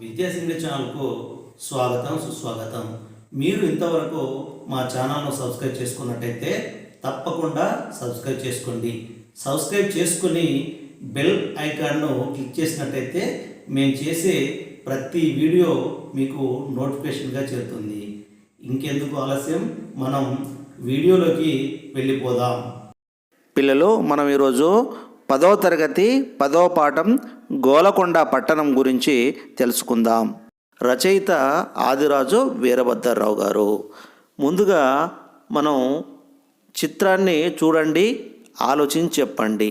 విద్యాసింగ్ ఛానల్కు స్వాగతం సుస్వాగతం. మీరు ఇంతవరకు మా ఛానల్ను సబ్స్క్రైబ్ చేసుకున్నట్టయితే తప్పకుండా సబ్స్క్రైబ్ చేసుకోండి. సబ్స్క్రైబ్ చేసుకుని బెల్ ఐకాన్ను క్లిక్ చేసినట్టయితే మేము చేసే ప్రతి వీడియో మీకు నోటిఫికేషన్గా చేరుతుంది. ఇంకెందుకు ఆలస్యం, మనం వీడియోలోకి వెళ్ళిపోదాం. పిల్లలు, మనం ఈరోజు 10వ తరగతి 10వ పాఠం గోలకొండ పట్టణం గురించి తెలుసుకుందాం. రచయిత ఆదిరాజు వీరభద్రరావు గారు. ముందుగా మనం చిత్రాన్ని చూడండి, ఆలోచించి చెప్పండి.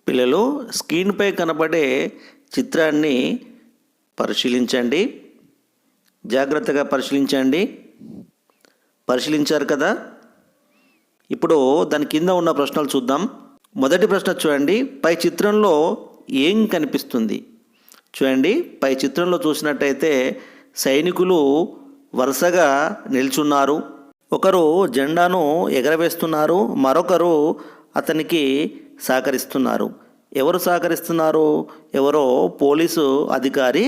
పిల్లలు, స్క్రీన్పై కనబడే చిత్రాన్ని పరిశీలించండి. జాగ్రత్తగా పరిశీలించండి. పరిశీలించారు కదా? ఇప్పుడు దాని కింద ఉన్న ప్రశ్నలు చూద్దాం. మొదటి ప్రశ్న చూడండి, పై చిత్రంలో ఏం కనిపిస్తుంది? చూడండి, పై చిత్రంలో చూసినట్టయితే సైనికులు వరుసగా నిల్చున్నారు. ఒకరు జెండాను ఎగరవేస్తున్నారు, మరొకరు అతనికి సహకరిస్తున్నారు. ఎవరు సహకరిస్తున్నారు? ఎవరో పోలీసు అధికారి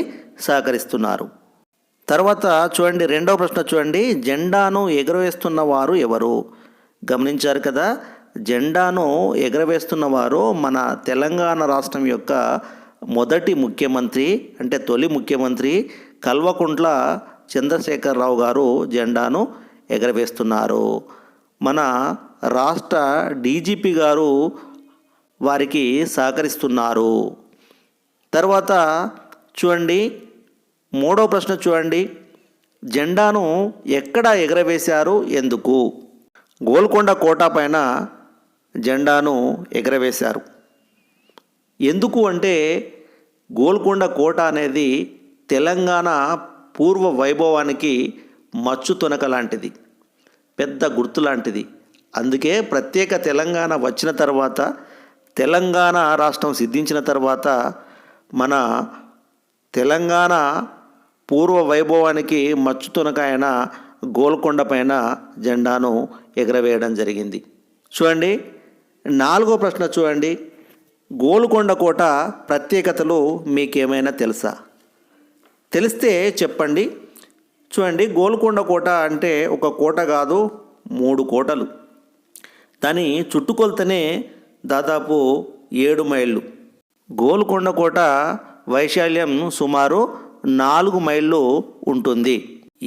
సహకరిస్తున్నారు. తర్వాత చూడండి, రెండవ ప్రశ్న చూడండి, జెండాను ఎగరవేస్తున్న వారు ఎవరు? గమనించారు కదా? జెండాను ఎగరవేస్తున్న వారు మన తెలంగాణ రాష్ట్రం యొక్క మొదటి ముఖ్యమంత్రి, అంటే తొలి ముఖ్యమంత్రి కల్వకుంట్ల చంద్రశేఖరరావు గారు జెండాను ఎగరవేస్తున్నారు. మన రాష్ట్ర డీజీపీ గారు వారికి సహకరిస్తున్నారు. తర్వాత చూడండి, మూడో ప్రశ్న చూడండి, జెండాను ఎక్కడ ఎగరవేశారు, ఎందుకు? గోల్కొండ కోట పైన జెండాను ఎగరవేశారు. ఎందుకు అంటే గోల్కొండ కోట అనేది తెలంగాణ పూర్వ వైభవానికి మచ్చు తొనక లాంటిది, పెద్ద గుర్తు లాంటిది. అందుకే ప్రత్యేక తెలంగాణ వచ్చిన తర్వాత, తెలంగాణ రాష్ట్రం సిద్ధించిన తర్వాత మన తెలంగాణ పూర్వ వైభవానికి మచ్చు తొనక అయిన గోల్కొండ పైన జెండాను ఎగరవేయడం జరిగింది. చూడండి, నాలుగో ప్రశ్న చూడండి, గోల్కొండ కోట ప్రత్యేకతలు మీకేమైనా తెలుసా? తెలిస్తే చెప్పండి. చూడండి, గోల్కొండ కోట అంటే ఒక కోట కాదు, 3 కోటలు. దాని చుట్టుకొలతనే దాదాపు 7 మైళ్ళు. గోల్కొండ కోట వైశాల్యం సుమారు 4 మైళ్ళు ఉంటుంది.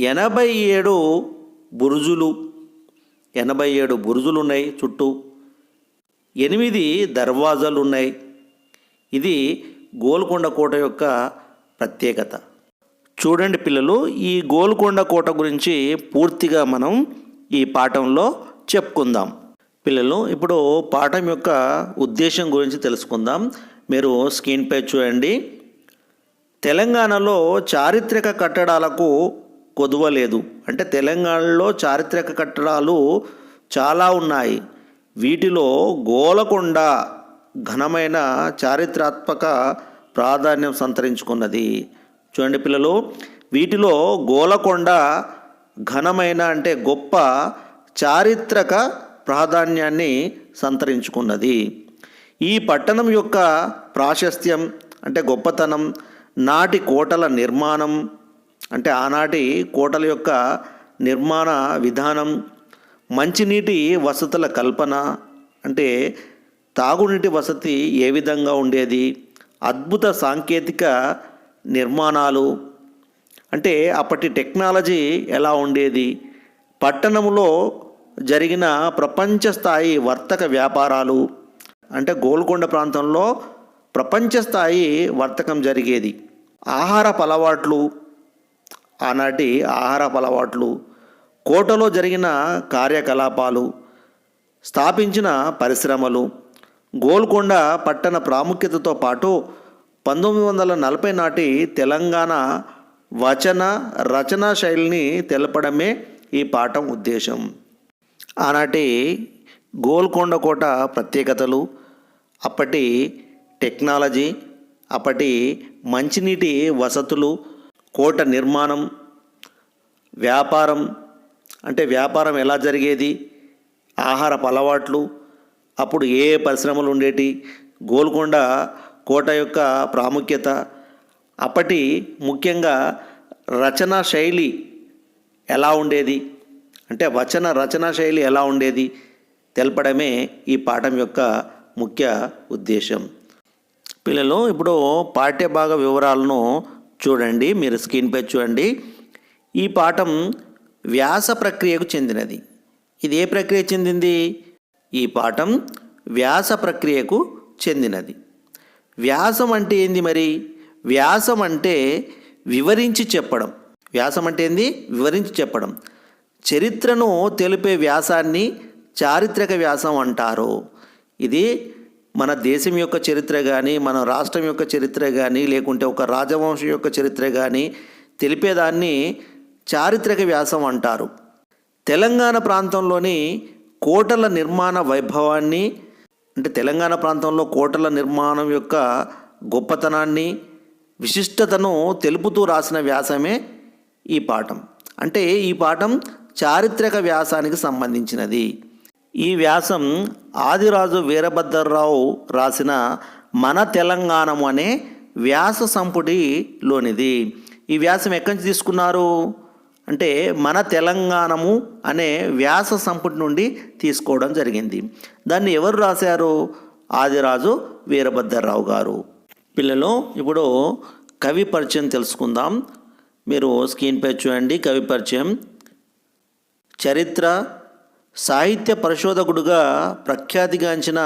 87 బురుజులు, 87 బురుజులు ఉన్నాయి చుట్టూ. 8 దర్వాజాలు ఉన్నాయి. ఇది గోల్కొండ కోట యొక్క ప్రత్యేకత. చూడండి పిల్లలు, ఈ గోల్కొండ కోట గురించి పూర్తిగా మనం ఈ పాఠంలో చెప్పుకుందాం. పిల్లలు, ఇప్పుడు పాఠం యొక్క ఉద్దేశం గురించి తెలుసుకుందాం. మీరు స్క్రీన్పై చూడండి. తెలంగాణలో చారిత్రక కట్టడాలకు కొదువ లేదు. అంటే తెలంగాణలో చారిత్రక కట్టడాలు చాలా ఉన్నాయి. వీటిలో గోలకొండ ఘనమైన చారిత్రాత్మక ప్రాధాన్యం సంతరించుకున్నది. చూడండి పిల్లలు, వీటిలో గోలకొండ ఘనమైన అంటే గొప్ప చారిత్రక ప్రాధాన్యాన్ని సంతరించుకున్నది. ఈ పట్టణం యొక్క ప్రాశస్త్యం అంటే గొప్పతనం, నాటి కోటల నిర్మాణం అంటే ఆనాటి కోటల యొక్క నిర్మాణ విధానం, మంచినీటి వసతుల కల్పన అంటే తాగునీటి వసతి ఏ విధంగా ఉండేది, అద్భుత సాంకేతిక నిర్మాణాలు అంటే అప్పటి టెక్నాలజీ ఎలా ఉండేది, పట్టణంలో జరిగిన ప్రపంచ స్థాయి వర్తక వ్యాపారాలు అంటే గోల్కొండ ప్రాంతంలో ప్రపంచ స్థాయి వర్తకం జరిగేది, ఆహారపు అలవాట్లు, ఆనాటి ఆహారపు అలవాట్లు, కోటలో జరిగిన కార్యకలాపాలు, స్థాపించిన పరిశ్రమలు, గోల్కొండ పట్టణ ప్రాముఖ్యతతో పాటు 1940 నాటి తెలంగాణ వచన రచనా శైలిని తెలపడమే ఈ పాఠం ఉద్దేశం. ఆనాటి గోల్కొండ కోట ప్రత్యేకతలు, అప్పటి టెక్నాలజీ, అప్పటి మంచినీటి వసతులు, కోట నిర్మాణం, వ్యాపారం అంటే వ్యాపారం ఎలా జరిగేది, ఆహారపు అలవాట్లు, అప్పుడు ఏ పరిశ్రమలు ఉండేటి, గోల్కొండ కోట యొక్క ప్రాముఖ్యత, అప్పటి ముఖ్యంగా రచనా శైలి ఎలా ఉండేది, అంటే రచనా శైలి ఎలా ఉండేది తెలపడమే ఈ పాఠం యొక్క ముఖ్య ఉద్దేశం. పిల్లలు, ఇప్పుడు పాఠ్యభాగ వివరాలను చూడండి, మీరు స్క్రీన్పై చూడండి. ఈ పాఠం వ్యాస ప్రక్రియకు చెందినది. ఇది ఏ ప్రక్రియ చెందింది? ఈ పాఠం వ్యాస ప్రక్రియకు చెందినది. వ్యాసం అంటే ఏంది మరి? వ్యాసం అంటే వివరించి చెప్పడం. వ్యాసం అంటే ఏంది? వివరించి చెప్పడం. చరిత్రను తెలిపే వ్యాసాన్ని చారిత్రక వ్యాసం అంటారు. ఇది మన దేశం యొక్క చరిత్ర కానీ, మన రాష్ట్రం యొక్క చరిత్ర కానీ, లేకుంటే ఒక రాజవంశం యొక్క చరిత్ర కానీ తెలిపేదాన్ని చారిత్రక వ్యాసం అంటారు. తెలంగాణ ప్రాంతంలోని కోటల నిర్మాణ వైభవాన్ని, అంటే తెలంగాణ ప్రాంతంలో కోటల నిర్మాణం యొక్క గొప్పతనాన్ని, విశిష్టతను తెలుపుతూ రాసిన వ్యాసమే ఈ పాఠం. అంటే ఈ పాఠం చారిత్రక వ్యాసానికి సంబంధించినది. ఈ వ్యాసం ఆదిరాజు వీరభద్రరావు రాసిన మన తెలంగాణము అనే వ్యాస సంపుటిలోనిది. ఈ వ్యాసం ఎక్కడి నుంచి తీసుకున్నారు అంటే మన తెలంగాణము అనే వ్యాస సంపుటి నుండి తీసుకోవడం జరిగింది. దాన్ని ఎవరు రాశారు? ఆదిరాజు వీరభద్రరావు గారు. పిల్లలు, ఇప్పుడు కవి పరిచయం తెలుసుకుందాం. మీరు స్క్రీన్పై చూడండి. కవి పరిచయం. చరిత్ర సాహిత్య పరిశోధకుడుగా ప్రఖ్యాతిగాంచిన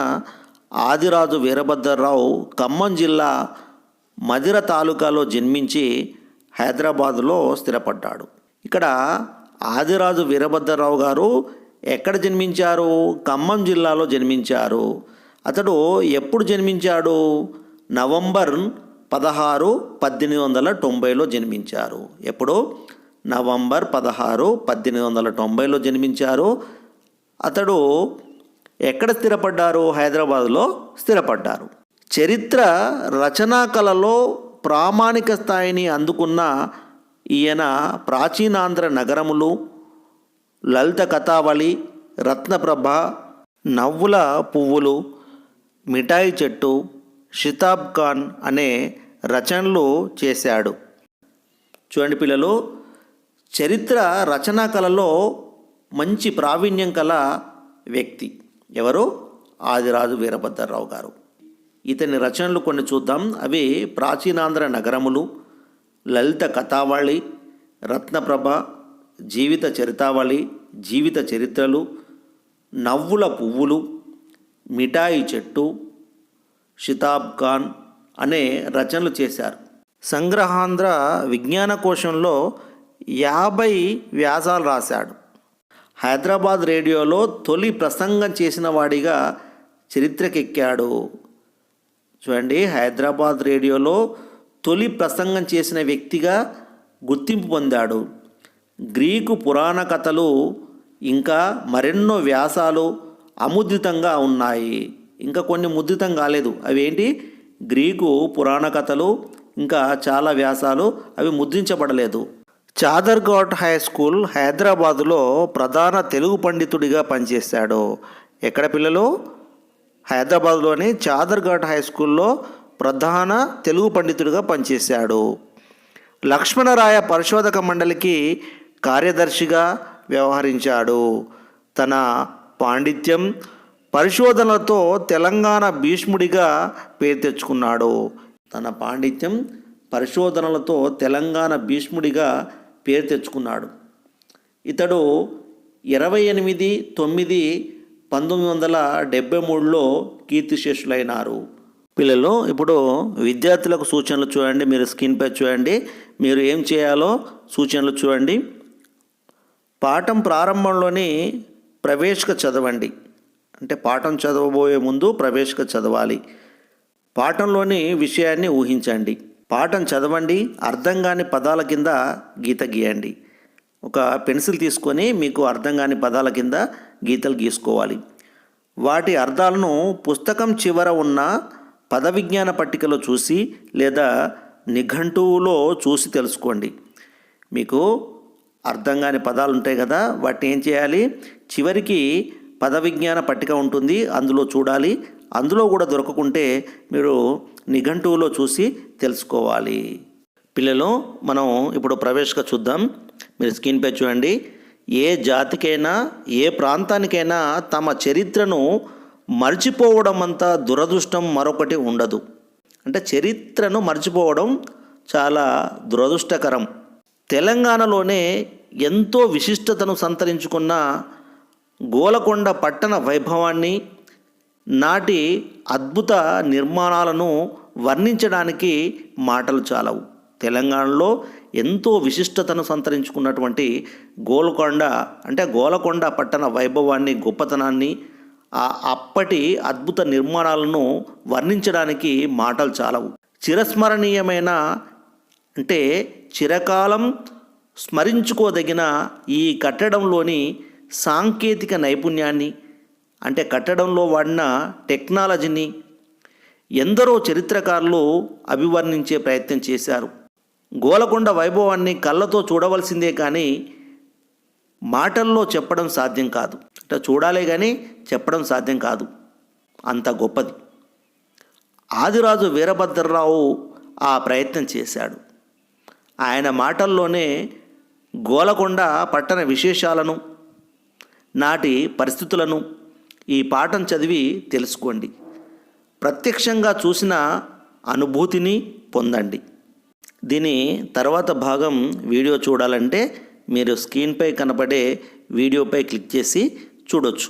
ఆదిరాజు వీరభద్రరావు ఖమ్మం జిల్లా మధిర తాలూకాలో జన్మించి హైదరాబాదులో స్థిరపడ్డాడు. ఇక్కడ ఆదిరాజు వీరభద్రరావు గారు ఎక్కడ జన్మించారు? ఖమ్మం జిల్లాలో జన్మించారు. అతడు ఎప్పుడు జన్మించాడు? నవంబర్ 16, 1890లో జన్మించారు. ఎప్పుడు? నవంబర్ 16, 1890లో జన్మించారు. అతడు ఎక్కడ స్థిరపడ్డారు? హైదరాబాదులో స్థిరపడ్డారు. చరిత్ర రచనా కళలో ప్రామాణిక స్థాయిని అందుకున్న ఈయన ప్రాచీనాంధ్ర నగరములు, లలిత కథావళి, రత్నప్రభ, నవ్వుల పువ్వులు, మిఠాయి చెట్టు, షితాబ్ ఖాన్ అనే రచనలు చేశాడు. చూడండి పిల్లలు, చరిత్ర రచనా కళలో మంచి ప్రావీణ్యం కల వ్యక్తి ఎవరు? ఆదిరాజు వీరభద్రరావు గారు. ఇతని రచనలు కొన్ని చూద్దాం. అవి ప్రాచీనాంధ్ర నగరములు, లలిత కథావళి, రత్నప్రభ, జీవిత చరితావళి, జీవిత చరిత్రలు, నవ్వుల పువ్వులు, మిఠాయి చెట్టు, షితాబ్ ఖాన్ అనే రచనలు చేశారు. సంగ్రహాంధ్ర విజ్ఞాన కోశంలో 50 వ్యాసాలు రాశాడు. హైదరాబాద్ రేడియోలో తొలి ప్రసంగం చేసిన వాడిగా చరిత్రకెక్కాడు. చూడండి, హైదరాబాద్ రేడియోలో తొలి ప్రసంగం చేసిన వ్యక్తిగా గుర్తింపు పొందాడు. గ్రీకు పురాణ కథలు ఇంకా మరెన్నో వ్యాసాలు అముద్రితంగా ఉన్నాయి. ఇంకా కొన్ని ముద్రితం కాలేదు. అవి ఏంటి? గ్రీకు పురాణ కథలు, ఇంకా చాలా వ్యాసాలు, అవి ముద్రించబడలేదు. చాదర్ఘాట్ హై స్కూల్ హైదరాబాదులో ప్రధాన తెలుగు పండితుడిగా పనిచేశాడు. ఎక్కడ పిల్లలు? హైదరాబాద్లోని చాదర్ఘాట్ హై స్కూల్లో ప్రధాన తెలుగు పండితుడిగా పనిచేశాడు. లక్ష్మణరాయ పరిశోధక మండలికి కార్యదర్శిగా వ్యవహరించాడు. తన పాండిత్యం, పరిశోధనలతో తెలంగాణ భీష్ముడిగా పేరు తెచ్చుకున్నాడు. తన పాండిత్యం, పరిశోధనలతో తెలంగాణ భీష్ముడిగా పేరు తెచ్చుకున్నాడు. ఇతడు 28/9/1973లో కీర్తిశేషులైనారు. పిల్లలు, ఇప్పుడు విద్యార్థులకు సూచనలు చూడండి. మీరు స్క్రీన్పై చూడండి. మీరు ఏం చేయాలో సూచనలు చూడండి. పాఠం ప్రారంభంలోని ప్రవేశిక చదవండి. అంటే పాఠం చదవబోయే ముందు ప్రవేశిక చదవాలి. పాఠంలోని విషయాన్ని ఊహించండి. పాఠం చదవండి. అర్థం కాని పదాల కింద గీత గీయండి. ఒక పెన్సిల్ తీసుకొని మీకు అర్థం కాని పదాల కింద గీతలు గీసుకోవాలి. వాటి అర్థాలను పుస్తకం చివర ఉన్న పద విజ్ఞాన పట్టికలో చూసి లేదా నిఘంటువులో చూసి తెలుసుకోండి. మీకు అర్థం కాని పదాలు ఉంటాయి కదా, వాటిని ఏం చేయాలి? చివరికి పద విజ్ఞాన పట్టిక ఉంటుంది, అందులో చూడాలి. అందులో కూడా దొరకకుంటే మీరు నిఘంటువులో చూసి తెలుసుకోవాలి. పిల్లలు మనం ఇప్పుడు ప్రవేశంగా చూద్దాం. మీరు స్క్రీన్పై చూడండి. ఏ జాతికైనా ఏ ప్రాంతానికైనా తమ చరిత్రను మర్చిపోవడం అంత దురదృష్టం మరొకటి ఉండదు. అంటే చరిత్రను మర్చిపోవడం చాలా దురదృష్టకరం. తెలంగాణలోనే ఎంతో విశిష్టతను సంతరించుకున్న గోలకొండ పట్టణ వైభవాన్ని, నాటి అద్భుత నిర్మాణాలను వర్ణించడానికి మాటలు చాలవు. తెలంగాణలో ఎంతో విశిష్టతను సంతరించుకున్నటువంటి గోలకొండ పట్టణ వైభవాన్ని, గొప్పతనాన్ని, అప్పటి అద్భుత నిర్మాణాలను వర్ణించడానికి మాటలు చాలవు. చిరస్మరణీయమైన అంటే చిరకాలం స్మరించుకోదగిన ఈ కట్టడంలోని సాంకేతిక నైపుణ్యాన్ని, అంటే కట్టడంలో వాడిన టెక్నాలజీని ఎందరో చరిత్రకారులు అభివర్ణించే ప్రయత్నం చేశారు. గోలకొండ వైభవాన్ని కళ్ళతో చూడవలసిందే కానీ మాటల్లో చెప్పడం సాధ్యం కాదు. అంటే చూడాలే కానీ చెప్పడం సాధ్యం కాదు, అంత గొప్పది. ఆదిరాజు వీరభద్రరావు ఆ ప్రయత్నం చేశాడు. ఆయన మాటల్లోనే గోలకొండ పట్టణ విశేషాలను, నాటి పరిస్థితులను ఈ పాఠం చదివి తెలుసుకోండి. ప్రత్యక్షంగా చూసిన అనుభూతిని పొందండి. దీని తర్వాత భాగం వీడియో చూడాలంటే మీరు స్క్రీన్పై కనపడే వీడియోపై క్లిక్ చేసి చూడొచ్చు.